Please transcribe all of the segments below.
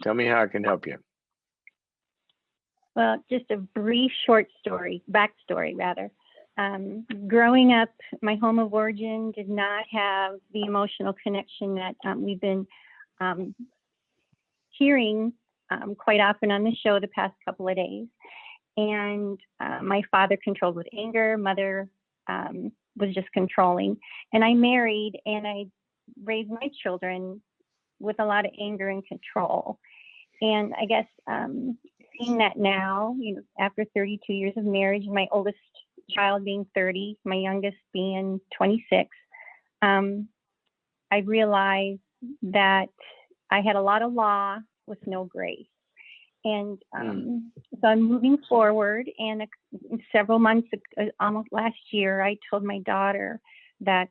Tell me how I can help you. Well, just a brief short story, backstory rather. Growing up, my home of origin did not have the emotional connection that we've been hearing quite often on the show the past couple of days. And my father controlled with anger, mother was just controlling. And I married and I raised my children with a lot of anger and control. And I guess seeing that now, after 32 years of marriage, my oldest child being 30, my youngest being 26, I realized that I had a lot of law with no grace. And so I'm moving forward, and several months, almost last year, I told my daughter that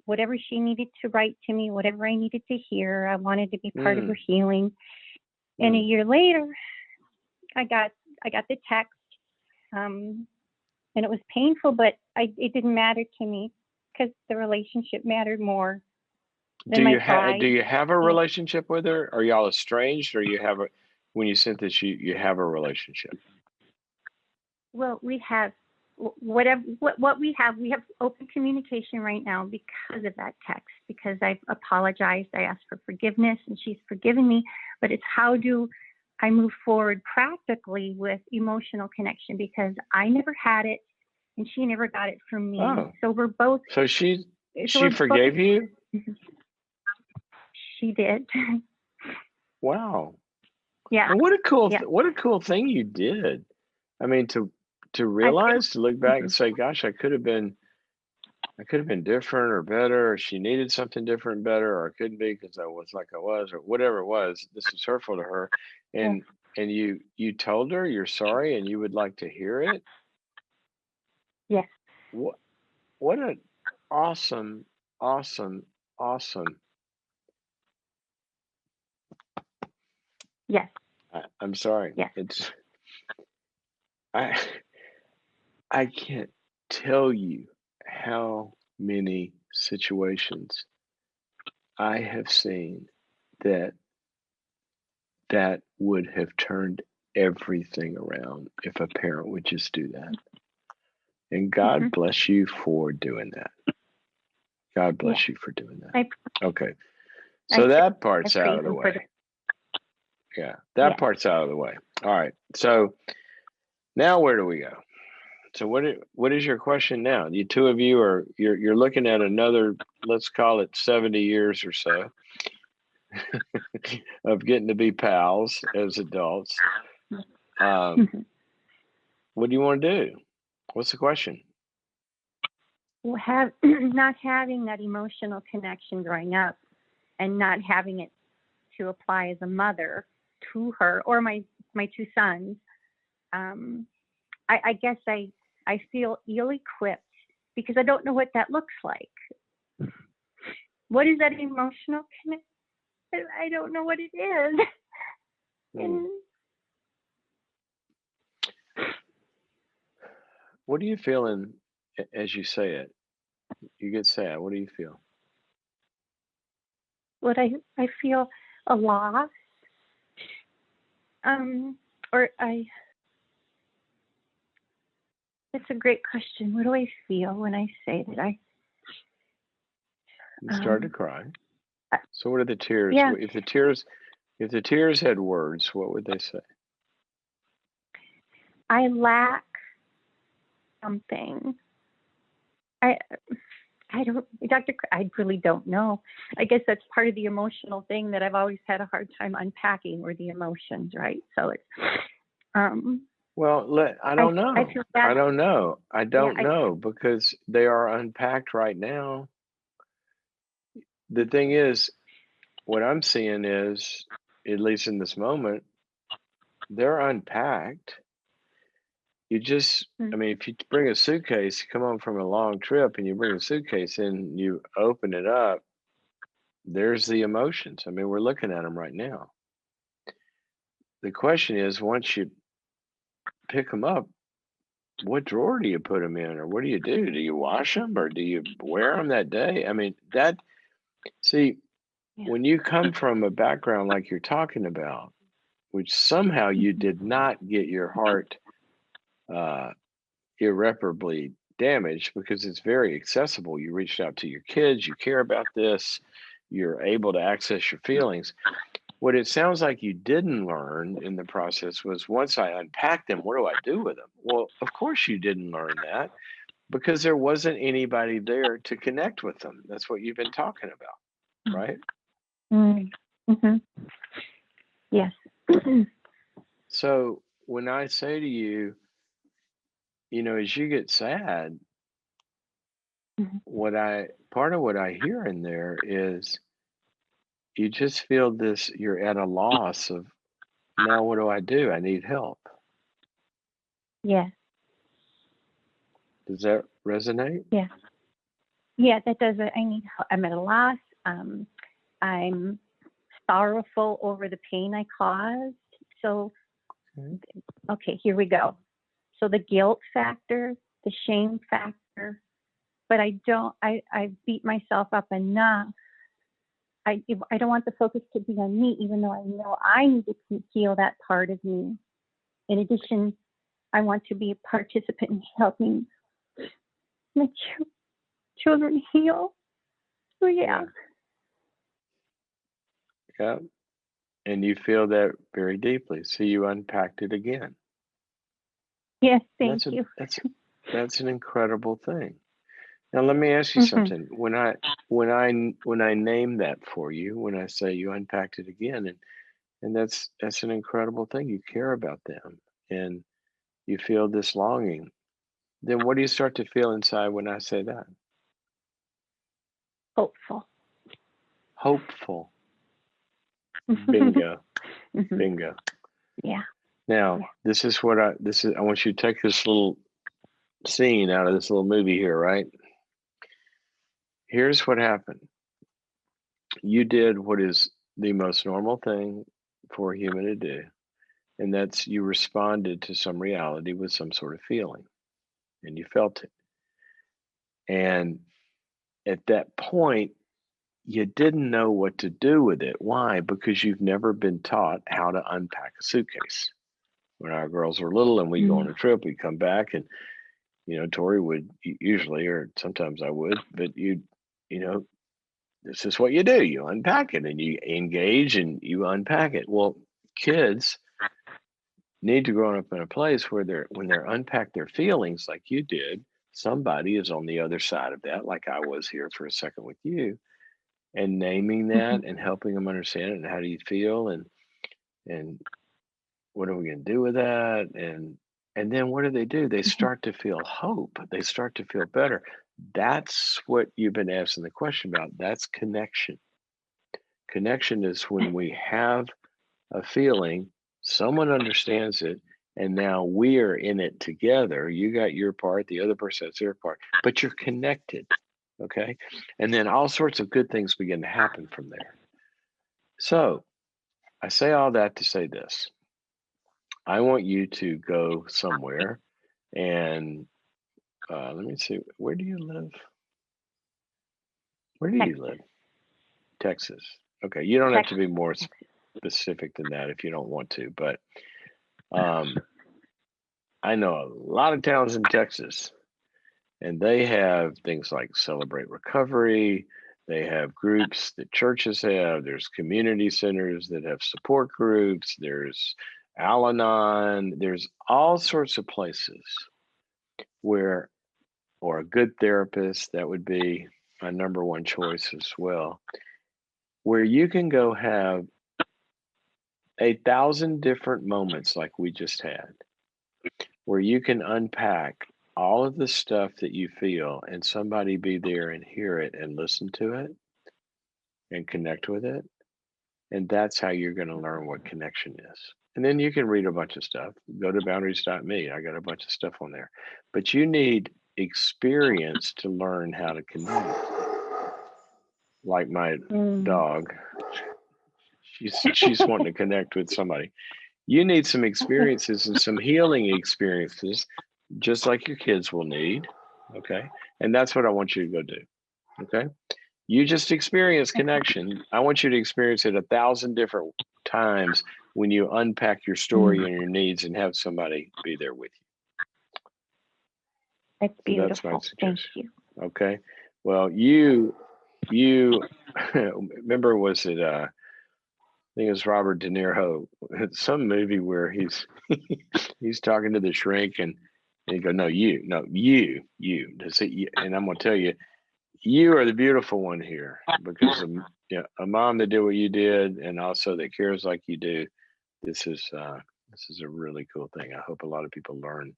whatever she needed to write to me, whatever I needed to hear, I wanted to be part of her healing. And a year later, I got the text, and it was painful, but it didn't matter to me because the relationship mattered more than my pride. Do you have a relationship with her? Are y'all estranged, or you have a? When you sent this, you have a relationship? Well, we have what we have open communication right now because of that text, because I've apologized, I asked for forgiveness, and she's forgiven me. But it's how do I move forward practically with emotional connection, because I never had it and she never got it from me. Oh. So we're both. So she forgave you? She did. Wow. Yeah. And what a cool thing you did. I mean, to realize, to look back and say, gosh, I could have been different or better, or she needed something different and better, or I couldn't be because I was like I was, or whatever it was. This was hurtful to her. And you told her you're sorry and you would like to hear it. Yes. What an awesome. Yes. I'm sorry. Yes. It's I can't tell you how many situations I have seen that would have turned everything around if a parent would just do that. And God bless you for doing that. God bless you for doing that. Okay. So that part's out of the way. Yeah, that part's out of the way. All right. So now where do we go? So what is your question now? You two of you you're looking at another, let's call it 70 years or so of getting to be pals as adults. What do you want to do? What's the question? Not having that emotional connection growing up, and not having it to apply as a mother to her or my two sons. I guess I feel ill-equipped because I don't know what that looks like. What is that emotional connection? I don't know what it is. What are you feeling as you say it? You get sad. What do you feel? What I feel a loss. That's a great question. What do I feel when I say that? You start to cry. So what are the tears? Yeah. If the tears had words, what would they say? I lack something. I don't, Dr. I really don't know. I guess that's part of the emotional thing that I've always had a hard time unpacking, were the emotions, right? So it's, well, I don't know. I don't know. I don't know because they are unpacked right now. The thing is, what I'm seeing is, at least in this moment, they're unpacked. You just, I mean, if you bring a suitcase, you come home from a long trip and you bring a suitcase in, you open it up, there's the emotions. I mean, we're looking at them right now. The question is, once you pick them up, what drawer do you put them in, or what do you do? Do you wash them, or do you wear them that day? I mean, when you come from a background like you're talking about, which somehow you did not get your heart uh, irreparably damaged because it's very accessible. You reached out to your kids, you care about this, you're able to access your feelings. What it sounds like you didn't learn in the process was once I unpacked them, what do I do with them? Well, of course you didn't learn that because there wasn't anybody there to connect with them. That's what you've been talking about, right? Mm-hmm. Yes. So when I say to you, as you get sad, part of what I hear in there is you just feel this, you're at a loss of now what do I do? I need help. Yes. Does that resonate? Yeah. Yeah, that does it. I'm at a loss. I'm sorrowful over the pain I caused. So, okay, here we go. So the guilt factor, the shame factor, but I beat myself up enough. I don't want the focus to be on me, even though I know I need to heal that part of me. In addition, I want to be a participant in helping my children heal. So yeah. Yeah. And you feel that very deeply. So you unpacked it again. Yes, thank you. That's an incredible thing. Now let me ask you something. When I name that for you, when I say you unpacked it again, and that's an incredible thing. You care about them and you feel this longing. Then what do you start to feel inside when I say that? Hopeful. Hopeful. Bingo. Bingo. Yeah. Now, this is I want you to take this little scene out of this little movie here, right? Here's what happened. You did what is the most normal thing for a human to do, and that's you responded to some reality with some sort of feeling, and you felt it. And at that point, you didn't know what to do with it. Why? Because you've never been taught how to unpack a suitcase. When our girls were little and we go on a trip, we come back and Tori would usually, or sometimes I would, but this is what you do. You unpack it and you engage and you unpack it. Well, kids need to grow up in a place where when they're unpack their feelings like you did, somebody is on the other side of that, like I was here for a second with you, and naming that and helping them understand it and how do you feel and what are we going to do with that and then what do? They start to feel hope. They start to feel better. That's what you've been asking the question about. That's connection. Connection is when we have a feeling, someone understands it, and now we are in it together. You got your part, the other person has their part, but you're connected. Okay. And then all sorts of good things begin to happen from there. So I say all that to say this. I want you to go somewhere and let me see. Where do you live? Where do you live? Texas. Okay. You don't have to be more specific than that if you don't want to, but I know a lot of towns in Texas, and they have things like Celebrate Recovery. They have groups that churches have. There's community centers that have support groups. There's Al Anon. There's all sorts of places where, or a good therapist, that would be my number one choice as well, where you can go have 1,000 different moments like we just had, where you can unpack all of the stuff that you feel and somebody be there and hear it and listen to it and connect with it. And that's how you're going to learn what connection is. And then you can read a bunch of stuff. Go to boundaries.me. I got a bunch of stuff on there. But you need experience to learn how to connect. Like my dog, she's wanting to connect with somebody. You need some experiences and some healing experiences, just like your kids will need. Okay. And that's what I want you to go do. Okay. You just experience connection. I want you to experience it 1,000 different times when you unpack your story and your needs and have somebody be there with you. That's beautiful. So that's my suggestion. Thank you. Okay. Well, you remember, was it I think it was Robert De Niro, some movie where he's he's talking to the shrink and he go, no, you, does it, and I'm gonna tell you, you are the beautiful one here because of, a mom that did what you did and also that cares like you do. This is a really cool thing. I hope a lot of people learn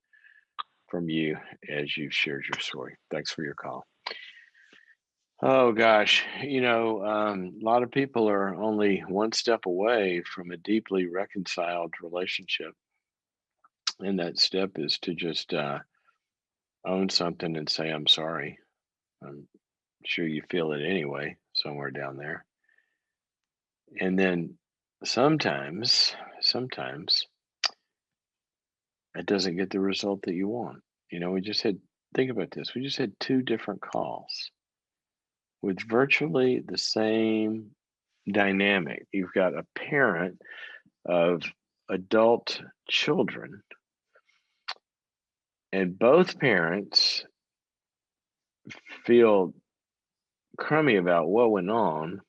from you as you've shared your story. Thanks for your call. Oh gosh, a lot of people are only one step away from a deeply reconciled relationship, and that step is to just own something and say, "I'm sorry." I'm sure you feel it anyway, somewhere down there. And then sometimes it doesn't get the result that you want. We just had, think about this. We just had two different calls with virtually the same dynamic. You've got a parent of adult children, and both parents feel crummy about what went on.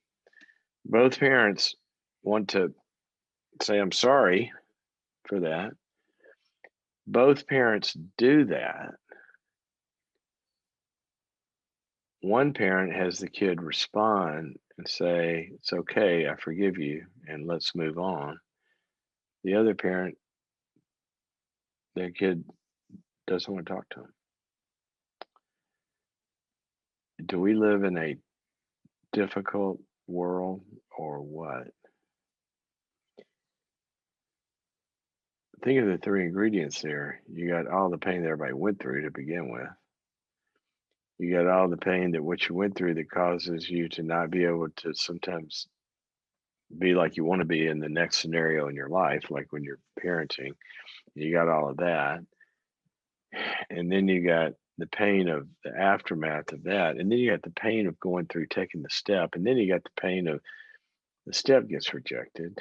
Both parents want to say, I'm sorry for that. Both parents do that. One parent has the kid respond and say, it's okay, I forgive you, and let's move on. The other parent, their kid doesn't want to talk to them. Do we live in a difficult world or what? Think of the three ingredients there. You got all the pain that everybody went through to begin with. You got all the pain that what you went through that causes you to not be able to sometimes be like you want to be in the next scenario in your life, like when you're parenting. You got all of that. And then you got the pain of the aftermath of that. And then you got the pain of going through taking the step. And then you got the pain of the step gets rejected.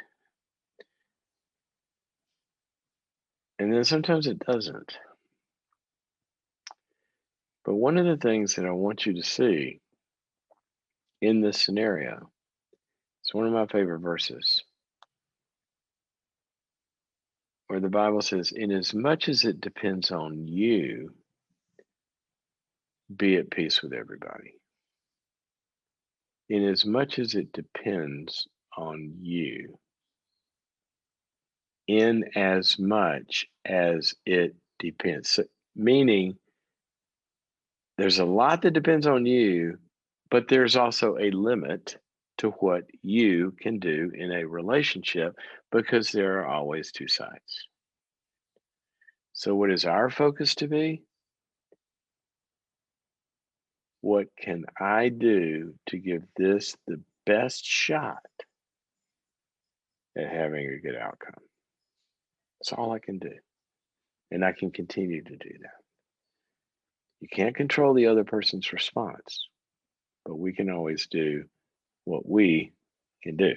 And then sometimes it doesn't. But one of the things that I want you to see in this scenario, it's one of my favorite verses, where the Bible says, in as much as it depends on you, be at peace with everybody. In as much as it depends on you, in as much as it depends. So, meaning there's a lot that depends on you, but there's also a limit to what you can do in a relationship because there are always two sides. So, what is our focus to be? What can I do to give this the best shot at having a good outcome? That's all I can do. And I can continue to do that. You can't control the other person's response, but we can always do what we can do.